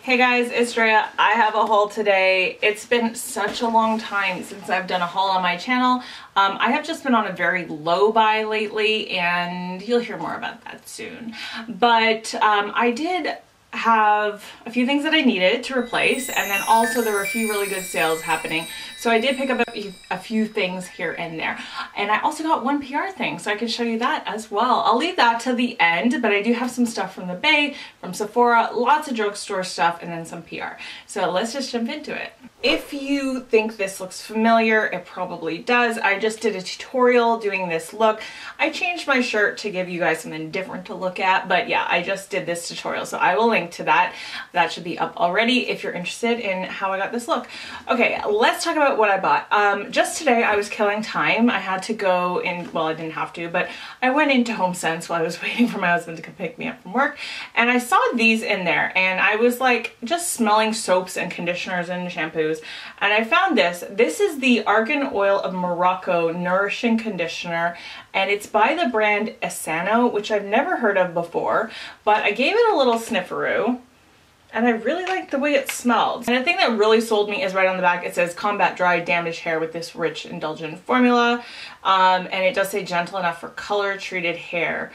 Hey guys, it's Drea. I have a haul today. It's been such a long time since I've done a haul on my channel. I have just been on a very low buy lately, and you'll hear more about that soon. But I did have a few things that I needed to replace, and then also there were a few really good sales happening. So I did pick up a few things here and there. And I also got one PR thing, so I can show you that as well. I'll leave that to the end, but I do have some stuff from the Bay, from Sephora, lots of drugstore stuff, and then some PR. So let's just jump into it. If you think this looks familiar, it probably does. I just did a tutorial doing this look. I changed my shirt to give you guys something different to look at, but yeah, I just did this tutorial, so I will link to that. That should be up already if you're interested in how I got this look. Okay, let's talk about what I bought. Just today I was killing time. I had to go in, well, I didn't have to, but I went into HomeSense while I was waiting for my husband to come pick me up from work, and I saw these in there, and I was like just smelling soaps and conditioners and shampoos, and I found this. This is the Argan Oil of Morocco Nourishing Conditioner, and it's by the brand Asano, which I've never heard of before, but I gave it a little snifferoo. And I really like the way it smelled. And the thing that really sold me is right on the back, it says combat dry, damaged hair with this rich, indulgent formula. And it does say gentle enough for color treated hair.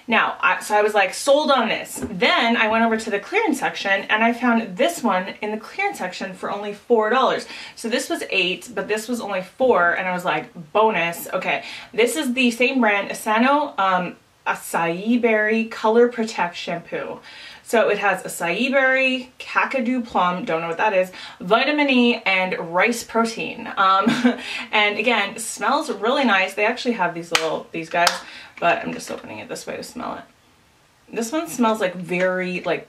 Now, so I was like sold on this. Then I went over to the clearance section and I found this one in the clearance section for only $4. So this was $8, but this was only $4. And I was like, bonus. Okay, this is the same brand, Asano Acai Berry Color Protect Shampoo. So it has acai berry, kakadu plum, don't know what that is, vitamin E, and rice protein. And again, smells really nice. They actually have these guys, but I'm just opening it this way to smell it. This one smells like very, like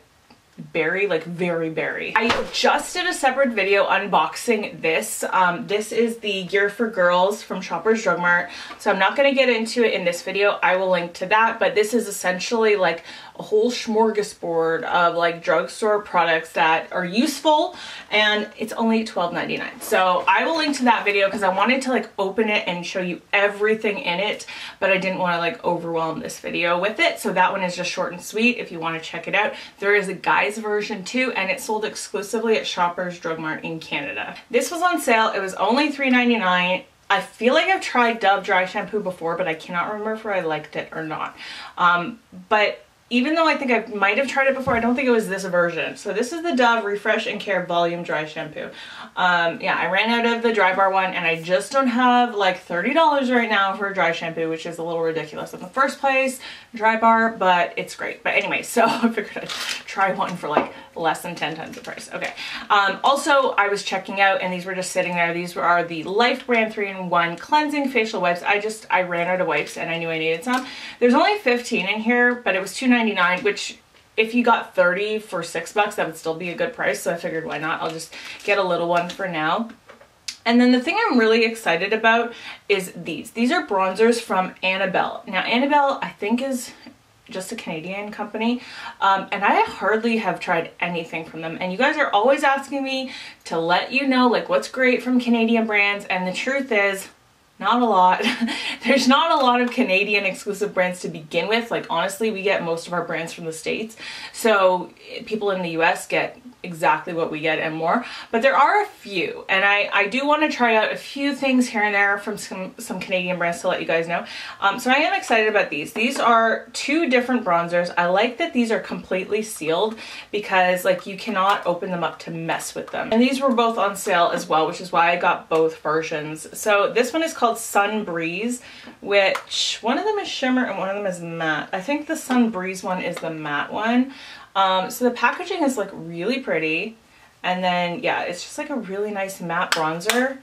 berry, like very berry. I just did a separate video unboxing this. This is the Gear for Girls from Shoppers Drug Mart. So I'm not going to get into it in this video. I will link to that, but this is essentially like a whole smorgasbord of like drugstore products that are useful, and it's only $12.99. So I will link to that video because I wanted to like open it and show you everything in it, but I didn't want to like overwhelm this video with it. So that one is just short and sweet if you want to check it out. There is a guy's version too, and it's sold exclusively at Shoppers Drug Mart in Canada. This was on sale. It was only $3.99. I feel like I've tried Dove dry shampoo before, but I cannot remember if I liked it or not. But even though I think I might have tried it before, I don't think it was this version. So this is the Dove Refresh and Care Volume Dry Shampoo. Yeah, I ran out of the Dry Bar one, and I just don't have like $30 right now for a dry shampoo, which is a little ridiculous in the first place, Dry Bar, but it's great. But anyway, so I figured I'd try one for like less than 10 times the price. Okay. Also, I was checking out, and these were just sitting there. These are the Life Brand 3-in-1 Cleansing Facial Wipes. I ran out of wipes, and I knew I needed some. There's only 15 in here, but it was $2.99, which if you got 30 for $6, that would still be a good price. So I figured, why not? I'll just get a little one for now. And then the thing I'm really excited about is these. These are bronzers from Annabelle. Now, Annabelle, I think, is just a Canadian company, and I hardly have tried anything from them, and you guys are always asking me to let you know like what's great from Canadian brands, and the truth is not a lot. There's not a lot of Canadian exclusive brands to begin with. Like honestly, we get most of our brands from the States, so people in the US get exactly what we get and more, but there are a few, and I do want to try out a few things here and there from some Canadian brands to let you guys know. So I am excited about these. These are two different bronzers. I like that these are completely sealed because like you cannot open them up to mess with them, and these were both on sale as well, which is why I got both versions. So this one is called Sun Breeze, which one of them is shimmer and one of them is matte. I think the Sun Breeze one is the matte one. So the packaging is like really pretty, and then yeah, it's just like a really nice matte bronzer.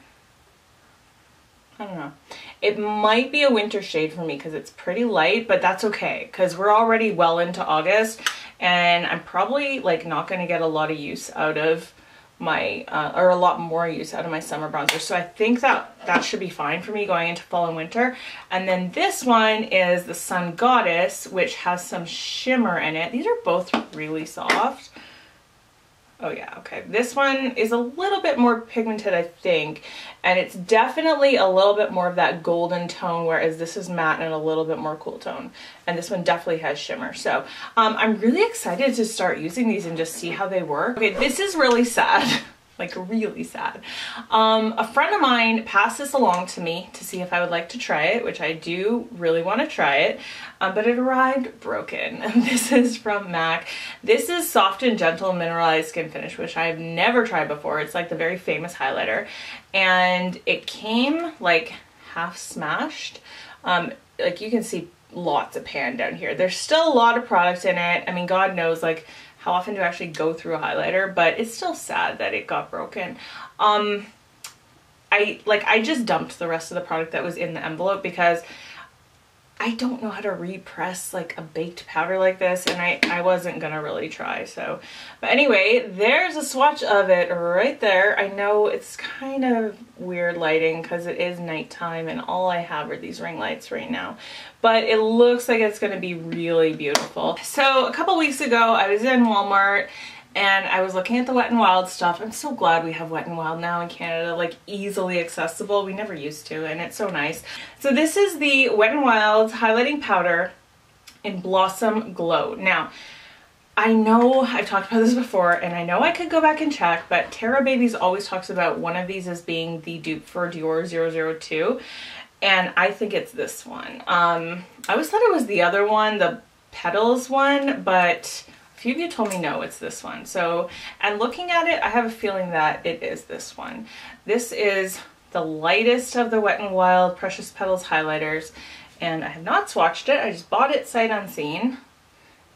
I don't know. It might be a winter shade for me because it's pretty light, but that's okay because we're already well into August, and I'm probably like not going to get a lot of use out of my or a lot more use out of my summer bronzer, so I think that should be fine for me going into fall and winter. And then this one is the Sun Goddess, which has some shimmer in it. These are both really soft. Oh yeah, okay. This one is a little bit more pigmented, I think, and it's definitely a little bit more of that golden tone, whereas this is matte and a little bit more cool tone. And this one definitely has shimmer. So I'm really excited to start using these and just see how they work. Okay, this is really sad. Like really sad. A friend of mine passed this along to me to see if I would like to try it, which I do really want to try it, but it arrived broken. This is from MAC. This is Soft and Gentle Mineralized Skin Finish, which I've never tried before. It's like the very famous highlighter, and it came like half smashed. Like you can see lots of pan down here. There's still a lot of product in it. I mean, God knows, like, how often do I actually go through a highlighter, but it's still sad that it got broken. I just dumped the rest of the product that was in the envelope because I don't know how to repress like a baked powder like this, and I wasn't gonna really try. So, but anyway, there's a swatch of it right there. I know it's kind of weird lighting because it is nighttime and all I have are these ring lights right now, but it looks like it's gonna be really beautiful. So a couple weeks ago I was in Walmart and I was looking at the Wet n Wild stuff. I'm so glad we have Wet n Wild now in Canada, like easily accessible. We never used to, and it's so nice. So this is the Wet n Wild highlighting powder in Blossom Glow. Now, I know I've talked about this before, and I know I could go back and check, but Tara Babies always talks about one of these as being the dupe for Dior 002, and I think it's this one. I always thought it was the other one, the Petals one, but a few of you told me no, it's this one. So, and looking at it, I have a feeling that it is this one. This is the lightest of the Wet n Wild Precious Petals highlighters, and I have not swatched it. I just bought it sight unseen,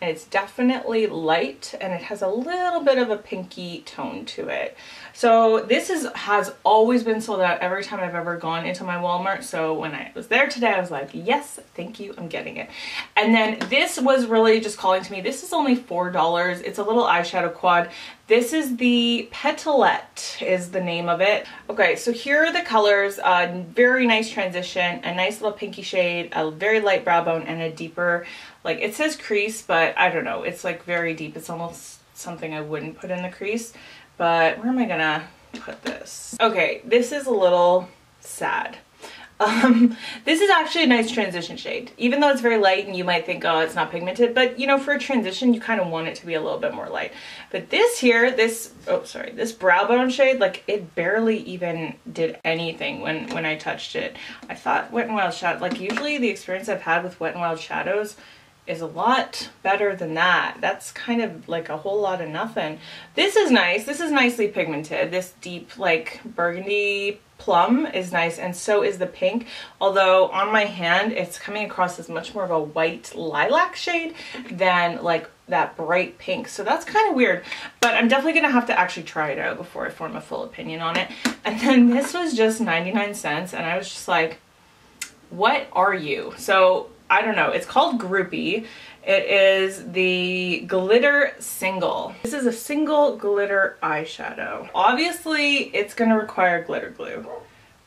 and it's definitely light, and it has a little bit of a pinky tone to it. So this has always been sold out every time I've ever gone into my Walmart. So when I was there today, I was like, yes, thank you, I'm getting it. And then this was really just calling to me. This is only $4. It's a little eyeshadow quad. This is the Petalette is the name of it. Okay, so here are the colors. Very nice transition, a nice little pinky shade, a very light brow bone, and a deeper, like it says crease, but I don't know. It's like very deep. It's almost something I wouldn't put in the crease. But where am I gonna put this? Okay, this is a little sad. This is actually a nice transition shade, even though it's very light and you might think, oh, it's not pigmented, but you know, for a transition, you kind of want it to be a little bit more light. But this here, this brow bone shade, like it barely even did anything when I touched it. I thought Wet n Wild shadow, like usually the experience I've had with Wet n Wild shadows is a lot better than that. That's kind of like a whole lot of nothing. This is nice. This is nicely pigmented. This deep like burgundy plum is nice, and so is the pink, although on my hand it's coming across as much more of a white lilac shade than like that bright pink. So that's kind of weird, but I'm definitely gonna have to actually try it out before I form a full opinion on it. And then this was just 99 cents, and I was just like, what are you? So I don't know, it's called Groupie. It is the glitter single. This is a single glitter eyeshadow. Obviously it's gonna require glitter glue,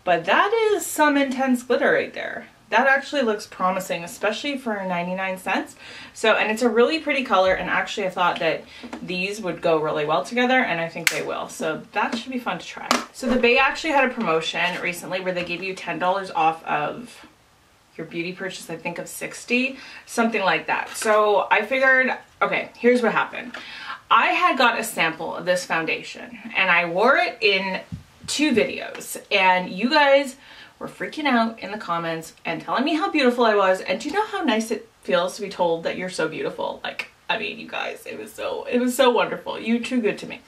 but that is some intense glitter right there. That actually looks promising, especially for 99 cents. So, and it's a really pretty color, and actually I thought that these would go really well together, and I think they will. So that should be fun to try. So the Bay actually had a promotion recently where they gave you $10 off of your beauty purchase, I think of 60, something like that. So I figured, okay, here's what happened. I had got a sample of this foundation and I wore it in 2 videos, and you guys were freaking out in the comments and telling me how beautiful I was. And do you know how nice it feels to be told that you're so beautiful? Like, I mean, you guys, it was so wonderful. You're too good to me.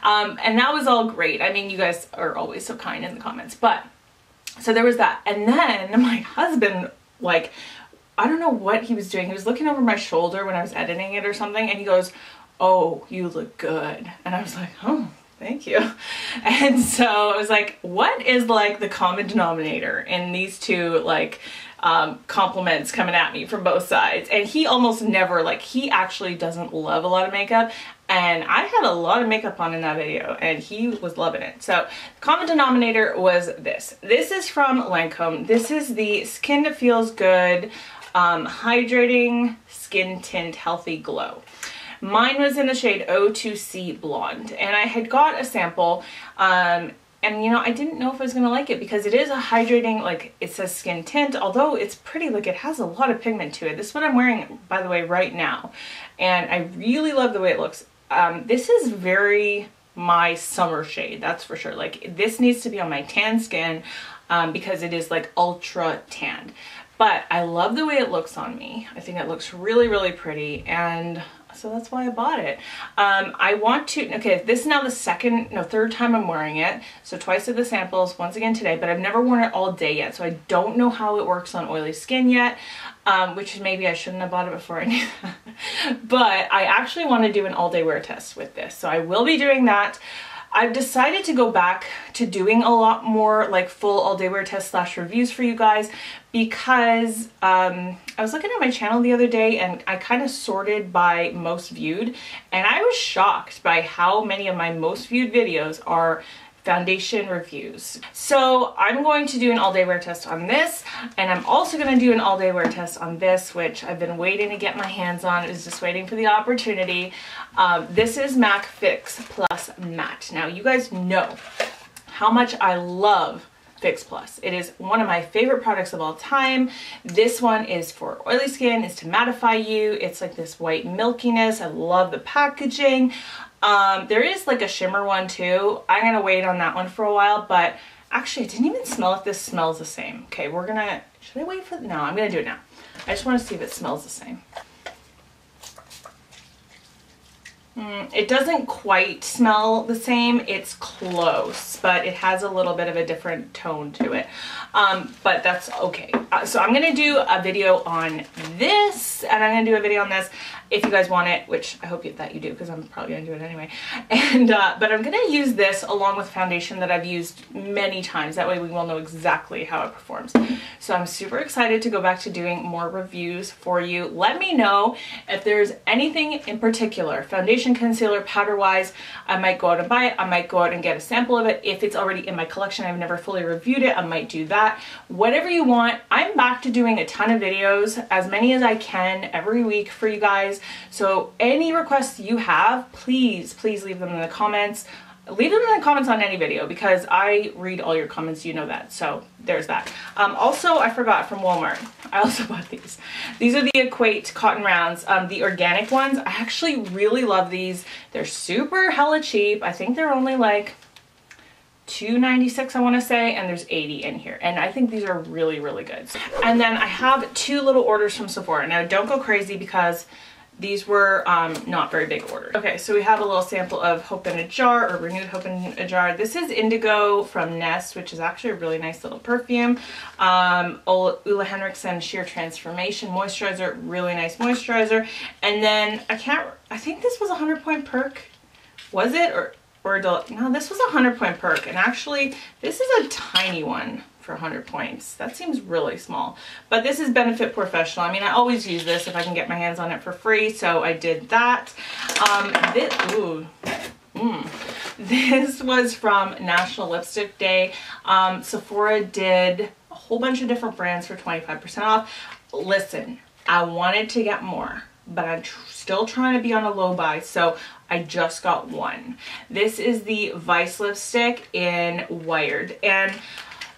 And that was all great. I mean, you guys are always so kind in the comments, but so there was that. And then my husband, like, I don't know what he was doing. He was looking over my shoulder when I was editing it or something, and he goes, oh, you look good. And I was like, oh, thank you. And so I was like, what is like the common denominator in these two like compliments coming at me from both sides? And he almost never, like, he actually doesn't love a lot of makeup, and I had a lot of makeup on in that video and he was loving it. So the common denominator was this. This is from Lancome. This is the Skin Feels Good Hydrating Skin Tint Healthy Glow. Mine was in the shade O2C Blonde, and I had got a sample, and you know, I didn't know if I was going to like it because it is a hydrating, like it says skin tint, although it's pretty, like it has a lot of pigment to it. This is what I'm wearing, by the way, right now, and I really love the way it looks. This is very my summer shade, that's for sure. Like this needs to be on my tan skin because it is like ultra tanned. But I love the way it looks on me. I think it looks really, really pretty, and so that's why I bought it. I want to, okay, this is now the third time I'm wearing it. So twice of the samples, once again today, but I've never worn it all day yet. So I don't know how it works on oily skin yet, which maybe I shouldn't have bought it before I knew that. But I actually want to do an all day wear test with this. So I will be doing that. I've decided to go back to doing a lot more like full all day wear test / reviews for you guys because I was looking at my channel the other day and I kind of sorted by most viewed, and I was shocked by how many of my most viewed videos are foundation reviews. So I'm going to do an all day wear test on this, and I'm also going to do an all day wear test on this, which I've been waiting to get my hands on. Is just waiting for the opportunity. This is MAC Fix Plus Matte. Now you guys know how much I love Fix Plus. It is one of my favorite products of all time. This one is for oily skin, is to mattify you. It's like this white milkiness. I love the packaging. There is like a shimmer one too. I'm gonna wait on that one for a while, but actually I didn't even smell if this smells the same. Okay, should I wait for, no, I'm gonna do it now. I just wanna see if it smells the same. It doesn't quite smell the same. It's close, but it has a little bit of a different tone to it. But that's okay. So I'm going to do a video on this, and I'm going to do a video on this if you guys want it, which I hope that you do because I'm probably going to do it anyway. And but I'm going to use this along with foundation that I've used many times. That way we will know exactly how it performs. So I'm super excited to go back to doing more reviews for you. Let me know if there's anything in particular, foundation, concealer, powder wise, I might go out and buy it. I might go out and get a sample of it. If it's already in my collection, I've never fully reviewed it, I might do that. Whatever you want. I'm back to doing a ton of videos, as many as I can every week for you guys. So any requests you have, please leave them in the comments. Leave them in the comments on any video because I read all your comments, you know that. So there's that. Also, I forgot, from Walmart, I also bought these. These are the Equate Cotton Rounds, the organic ones. I actually really love these. They're super hella cheap. I think they're only like $2.96 I want to say, and there's 80 in here, and I think these are really, really good. And then I have 2 little orders from Sephora. Now don't go crazy because these were not very big orders. Okay, so we have a little sample of Hope in a Jar, or Renewed Hope in a Jar. This is Indigo from Nest, which is actually a really nice little perfume. Ulla Henriksen Sheer Transformation Moisturizer, really nice moisturizer. And then I think this was a 100-point perk. Was it? No, this was a 100-point perk, and actually this is a tiny one for 100 points. That seems really small, but this is Benefit Professional. I mean, I always use this if I can get my hands on it for free, so I did that. This was from National Lipstick Day. Sephora did a whole bunch of different brands for 25% off. Listen, I wanted to get more, but I'm still trying to be on a low buy, so I just got one. This is the Vice lipstick in Wired, and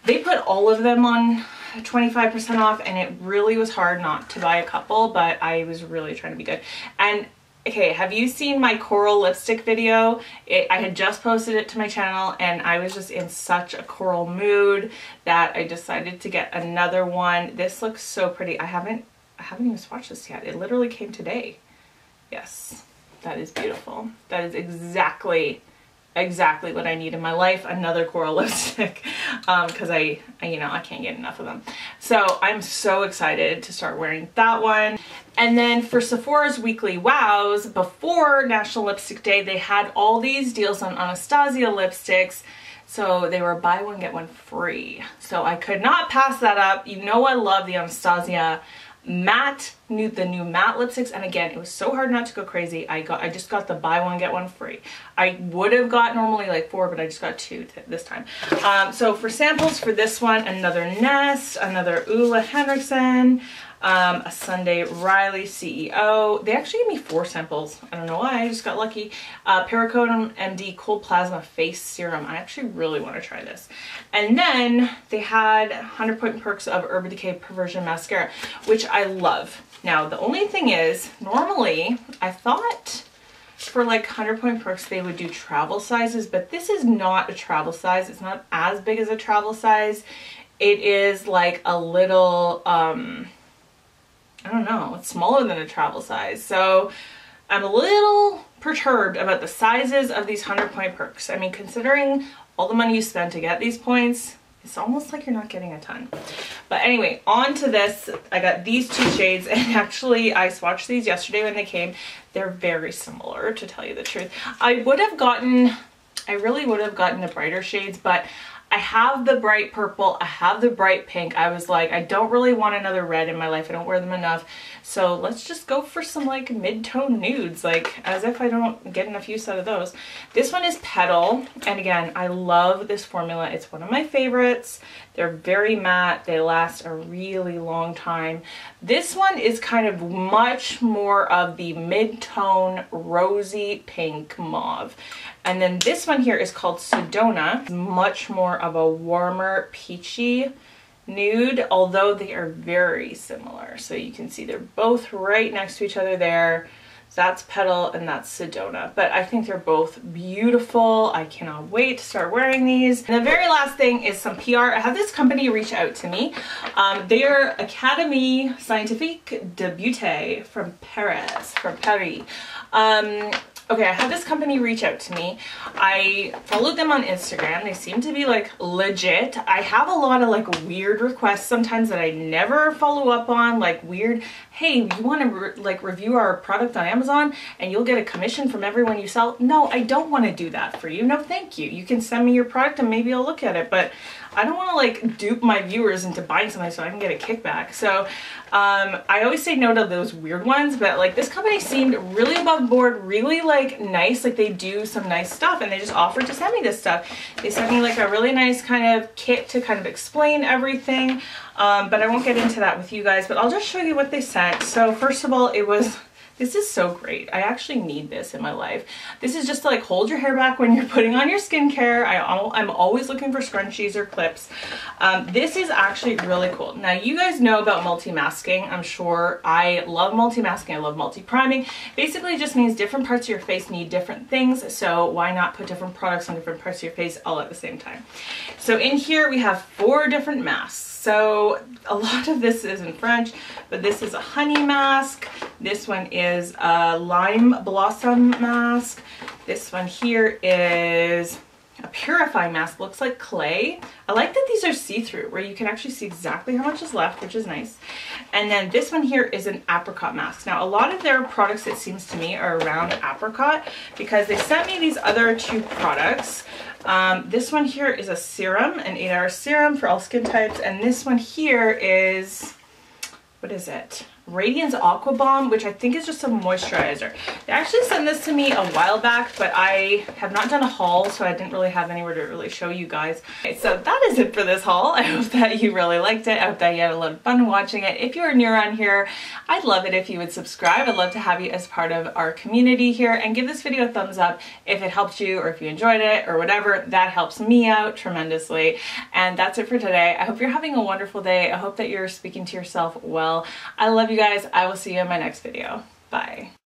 they put all of them on 25% off, and it really was hard not to buy a couple, but I was really trying to be good. And okay, have you seen my coral lipstick video? I had just posted it to my channel, and I was just in such a coral mood that I decided to get another one. This looks so pretty. I haven't even swatched this yet. It literally came today. Yes, that is beautiful. That is exactly what I need in my life, another coral lipstick, because I can't get enough of them. So I'm so excited to start wearing that one. And then for Sephora's weekly wows, before National Lipstick Day, they had all these deals on Anastasia lipsticks. So they were buy one, get one free. So I could not pass that up. You know I love the Anastasia matte the new matte lipsticks, and again, it was so hard not to go crazy. I just got the buy one get one free. I would have got normally like 4, but I just got 2 this time. So for samples for this one, another Nest, another Ulla Henriksen, a Sunday Riley CEO. They actually gave me 4 samples. I don't know why, I just got lucky. Pericodum MD Cold Plasma Face Serum. I actually really want to try this. And then they had 100 Point Perks of Urban Decay Perversion Mascara, which I love. Now, the only thing is, normally I thought for like 100 Point Perks they would do travel sizes, but this is not a travel size. It's not as big as a travel size. It is like a little, I don't know, it's smaller than a travel size. So I'm a little perturbed about the sizes of these 100 Point Perks. I mean, considering all the money you spend to get these points, it's almost like you're not getting a ton. But anyway, on to this. I got these 2 shades, and actually I swatched these yesterday when they came. They're very similar, to tell you the truth. I really would have gotten the brighter shades, but I have the bright purple, I have the bright pink. I was like, I don't really want another red in my life. I don't wear them enough. So let's just go for some like mid-tone nudes, like as if I don't get enough use out of those. This one is Petal, and again, I love this formula. It's one of my favorites. They're very matte. They last a really long time. This one is kind of much more of the mid-tone rosy pink mauve. And then this one here is called Sedona. Much more of a warmer peachy nude, although they are very similar. So you can see they're both right next to each other there. That's Petal and that's Sedona. But I think they're both beautiful. I cannot wait to start wearing these. And the very last thing is some PR. I had this company reach out to me. They are Académie Scientifique de Beauté from Paris. Okay, I had this company reach out to me. I followed them on Instagram. They seem to be like legit. I have a lot of like weird requests sometimes that I never follow up on, like weird, hey, you want to like review our product on Amazon and you'll get a commission from everyone you sell? No, I don't want to do that for you. No, thank you. You can send me your product and maybe I'll look at it, but I don't want to like dupe my viewers into buying something so I can get a kickback. So I always say no to those weird ones, but like this company seemed really above board, really like nice, like they do some nice stuff, and they just offered to send me this stuff. They sent me like a really nice kind of kit to kind of explain everything, but I won't get into that with you guys, but I'll just show you what they sent. So first of all, this is so great. I actually need this in my life. This is just to like hold your hair back when you're putting on your skincare. I'm always looking for scrunchies or clips. This is actually really cool. Now you guys know about multi-masking, I'm sure. I love multi-masking, I love multi-priming. Basically it just means different parts of your face need different things, so why not put different products on different parts of your face all at the same time. So in here we have 4 different masks. So a lot of this is in French, but this is a honey mask. This one is a lime blossom mask. This one here is a purifying mask. Looks like clay. I like that these are see-through, where you can actually see exactly how much is left, which is nice. And then this one here is an apricot mask. Now a lot of their products, it seems to me, are around apricot, because they sent me these other 2 products. This one here is a serum, an 8-hour serum for all skin types, and this one here is, what is it? Radiance Aqua Bomb, which I think is just a moisturizer. They actually sent this to me a while back, but I have not done a haul, so I didn't really have anywhere to really show you guys. Okay, so that is it for this haul. I hope that you really liked it. I hope that you had a lot of fun watching it. If you're new around here, I'd love it if you would subscribe. I'd love to have you as part of our community here, and give this video a thumbs up if it helped you or if you enjoyed it or whatever. That helps me out tremendously. And that's it for today. I hope you're having a wonderful day. I hope that you're speaking to yourself well. I love you guys. I will see you in my next video. Bye.